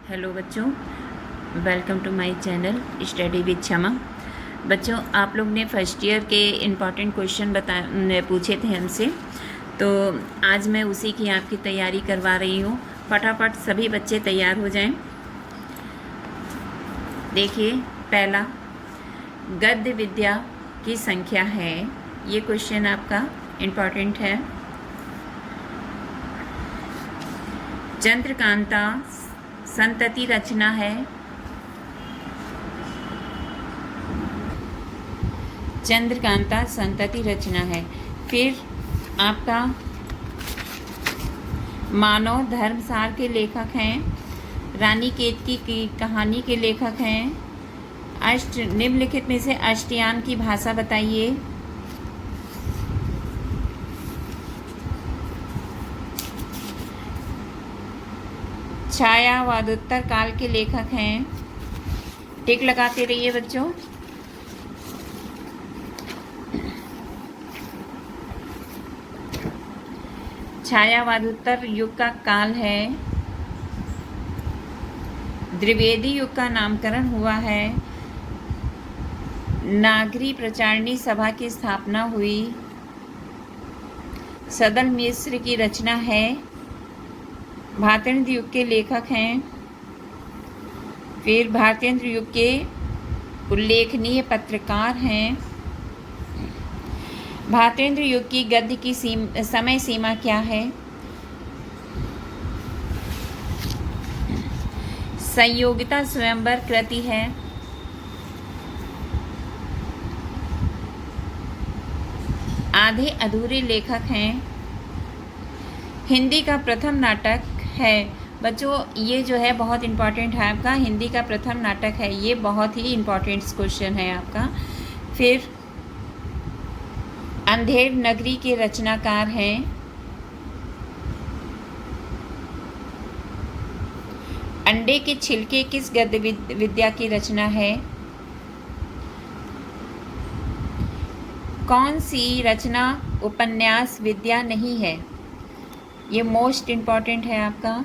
Hello बच्चों, welcome to my channel study with Kshama. बच्चों, आप लोग ने फर्स्ट ईयर के इम्पॉर्टेंट क्वेश्चन पूछे थे हमसे, तो आज मैं उसी की आपकी तैयारी करवा रही हूँ। फटाफट सभी बच्चे तैयार हो जाएं। देखिए, पहला, गद्य विद्या की संख्या है। ये क्वेश्चन आपका इम्पॉर्टेंट है। चंद्रकांता संतति रचना है। चंद्रकांता संतति रचना है। फिर आपका मानव धर्मसार के लेखक हैं। रानी केतकी की कहानी के लेखक हैं। निम्नलिखित में से अष्टयान की भाषा बताइए। छायावादोत्तर काल के लेखक हैं। टिक लगाते रहिए बच्चों। छायावादोत्तर युग का काल है। द्विवेदी युग का नामकरण हुआ है। नागरी प्रचारणी सभा की स्थापना हुई। सदल मिश्र की रचना है। भारतेंद्र युग के लेखक हैं। फिर भारतेंद्र युग के उल्लेखनीय पत्रकार हैं। भारतेंद्र युग की गद्य की समय सीमा क्या है? संयोगिता स्वयंवर कृति है। आधे अधूरे लेखक हैं। हिंदी का प्रथम नाटक है। बच्चों, ये जो है बहुत इम्पॉर्टेंट है आपका। हिंदी का प्रथम नाटक है, ये बहुत ही इम्पॉर्टेंट क्वेश्चन है आपका। फिर अंधेर नगरी के रचनाकार हैं। अंडे के छिलके किस गद्य विद्या की रचना है? कौन सी रचना उपन्यास विद्या नहीं है? ये मोस्ट इम्पॉर्टेंट है आपका।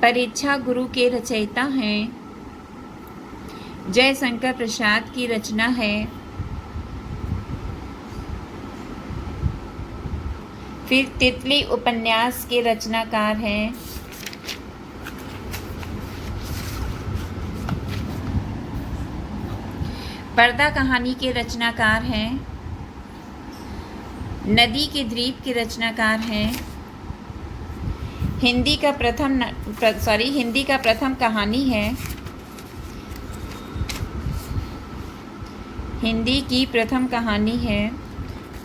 परीक्षा गुरु के रचयिता हैं। जयशंकर प्रसाद की रचना है। फिर तितली उपन्यास के रचनाकार हैं। पर्दा कहानी के रचनाकार हैं। नदी के द्वीप के रचनाकार हैं। हिंदी का प्रथम कहानी है। हिंदी की प्रथम कहानी है।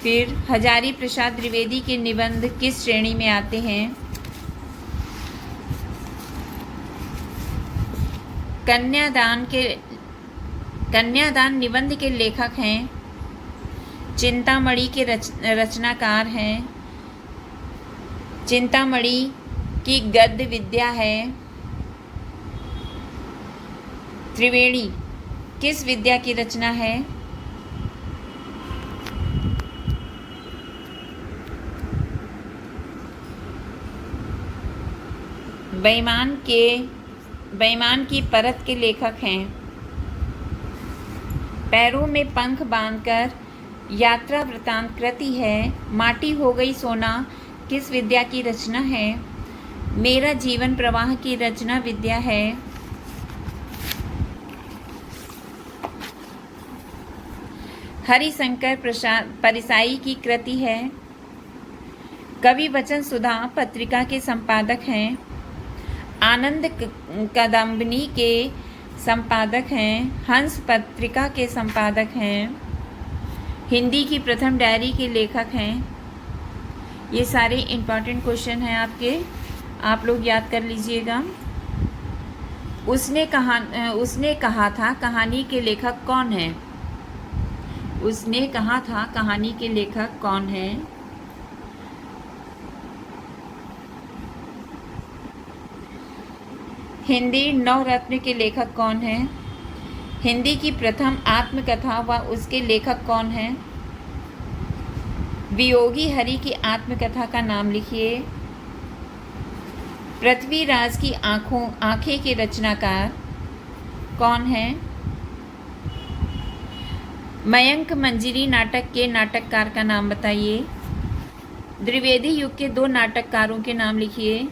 फिर हजारी प्रसाद द्विवेदी के निबंध किस श्रेणी में आते हैं? कन्यादान निबंध के लेखक हैं। चिंतामणि के रचनाकार हैं। चिंतामणि की गद्य विद्या है। त्रिवेणी किस विद्या की रचना है? बेईमान की परत के लेखक हैं। पैरों में पंख बांधकर यात्रा वृतांत कृति है। माटी हो गई सोना किस विद्या की रचना है? मेरा जीवन प्रवाह की रचना विद्या है। हरिशंकर प्रसाद परिसाई की कृति है। कवि वचन सुधा पत्रिका के संपादक हैं। आनंद कदम्बनी के संपादक हैं। हंस पत्रिका के संपादक हैं। हिंदी की प्रथम डायरी के लेखक हैं। ये सारे इम्पॉर्टेंट क्वेश्चन हैं आपके, आप लोग याद कर लीजिएगा। उसने कहा था कहानी के लेखक कौन है? उसने कहा था कहानी के लेखक कौन है? हिंदी नवरत्न के लेखक कौन है? हिंदी की प्रथम आत्मकथा व उसके लेखक कौन हैं? वियोगी हरि की आत्मकथा का नाम लिखिए। पृथ्वीराज की आंखें के रचनाकार कौन है? मयंक मंजरी नाटक के नाटककार का नाम बताइए। द्विवेदी युग के 2 नाटककारों के नाम लिखिए।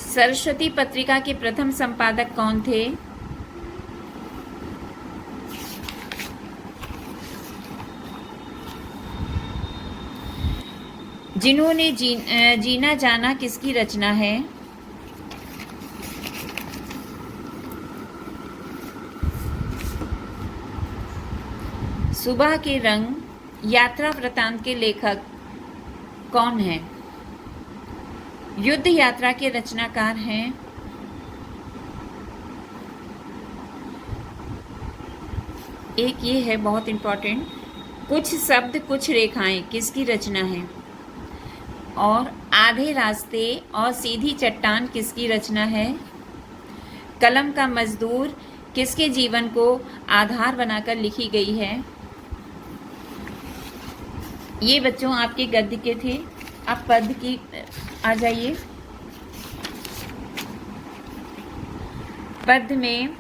सरस्वती पत्रिका के प्रथम संपादक कौन थे? जिन्होंने जीना जाना किसकी रचना है? सुबह के रंग यात्रा वृतांत के लेखक कौन है? युद्ध यात्रा के रचनाकार हैं। एक ये है बहुत इंपॉर्टेंट, कुछ शब्द कुछ रेखाएं किसकी रचना है? और आधे रास्ते और सीधी चट्टान किसकी रचना है? कलम का मजदूर किसके जीवन को आधार बनाकर लिखी गई है? ये बच्चों आपके गद्य के थे। अब पद्य की आ जाइए। पद्य में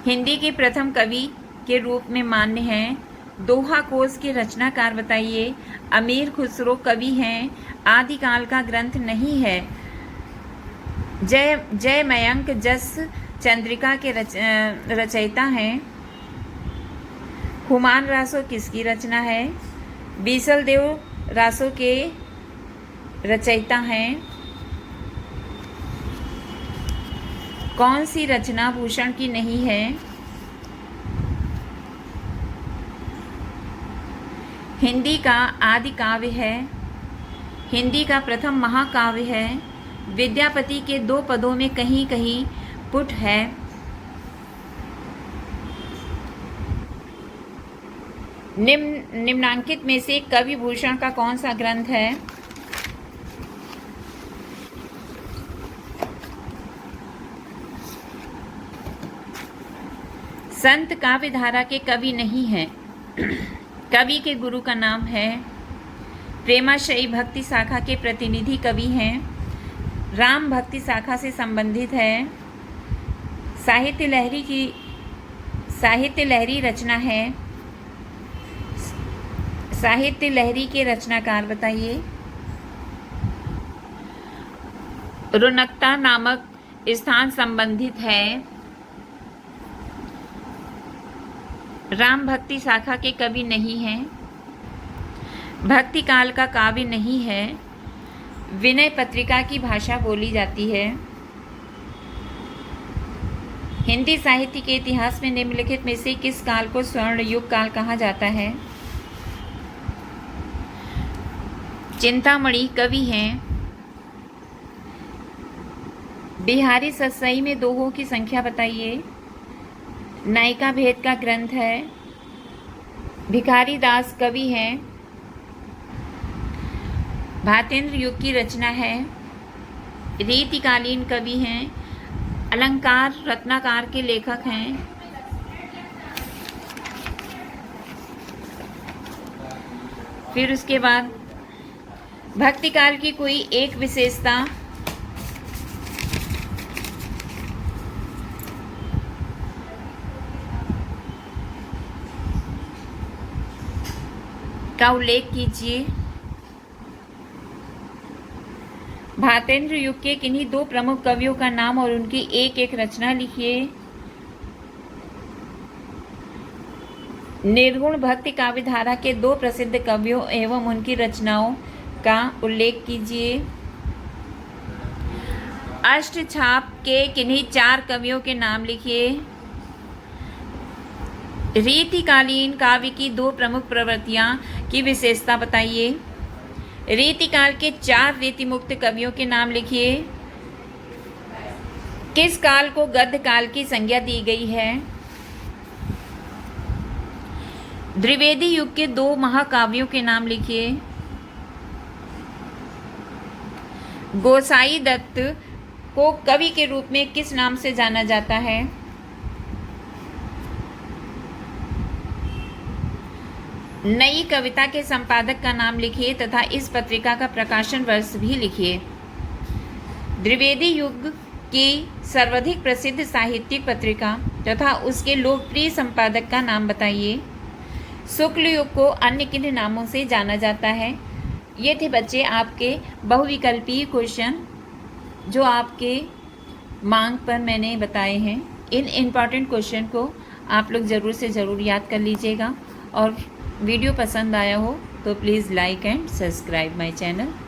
हिंदी के प्रथम कवि के रूप में मान्य हैं। दोहा कोश के रचनाकार बताइए। अमीर खुसरो कवि हैं। आदिकाल का ग्रंथ नहीं है। जय मयंक जस चंद्रिका के रचयिता हैं। हुमायूं रासो किसकी रचना है? बीसल देव रासो के रचयिता हैं। कौन सी रचना भूषण की नहीं है? हिंदी का आदि काव्य है। हिंदी का प्रथम महाकाव्य है। विद्यापति के 2 पदों में कहीं कहीं पुट है। निम्नांकित में से कवि भूषण का कौन सा ग्रंथ है? संत काव्यधारा के कवि नहीं है। कवि के गुरु का नाम है। प्रेमाश्रयी भक्ति शाखा के प्रतिनिधि कवि हैं। राम भक्ति शाखा से संबंधित है। साहित्य लहरी रचना है। साहित्य लहरी के रचनाकार बताइए। रौनकता नामक स्थान संबंधित है। राम भक्ति शाखा के कवि नहीं हैं। भक्ति काल का काव्य नहीं है। विनय पत्रिका की भाषा बोली जाती है। हिंदी साहित्य के इतिहास में निम्नलिखित में से किस काल को स्वर्ण युग काल कहा जाता है? चिंतामणि कवि हैं। बिहारी सतसई में दोहों की संख्या बताइए। नायिका भेद का ग्रंथ है। भिखारी दास कवि हैं। भातेंद्र युग की रचना है। रीतिकालीन कवि हैं। अलंकार रत्नाकर के लेखक हैं। फिर उसके बाद भक्तिकाल की कोई एक विशेषता। का उल्लेख कीजिए। भातेंद्र युग के किन्हीं 2 प्रमुख कवियों का नाम और उनकी एक एक रचना लिखिए। निर्गुण भक्ति काव्यधारा के 2 प्रसिद्ध कवियों एवं उनकी रचनाओं का उल्लेख कीजिए। अष्टछाप के किन्हीं 4 कवियों के नाम लिखिए। रीतिकालीन काव्य की 2 प्रमुख प्रवृत्तियां की विशेषता बताइए। रीतिकाल के 4 रीतिमुक्त कवियों के नाम लिखिए। किस काल को गद्य काल की संज्ञा दी गई है? द्विवेदी युग के 2 महाकाव्यों के नाम लिखिए। गोसाई दत्त को कवि के रूप में किस नाम से जाना जाता है? नई कविता के संपादक का नाम लिखिए तथा इस पत्रिका का प्रकाशन वर्ष भी लिखिए। द्विवेदी युग की सर्वाधिक प्रसिद्ध साहित्यिक पत्रिका तथा उसके लोकप्रिय संपादक का नाम बताइए। शुक्ल युग को अन्य किन नामों से जाना जाता है। ये थे बच्चे आपके बहुविकल्पीय क्वेश्चन जो आपके मांग पर मैंने बताए हैं। इन इम्पॉर्टेंट क्वेश्चन को आप लोग ज़रूर से ज़रूर याद कर लीजिएगा और वीडियो पसंद आया हो तो please like and subscribe my channel.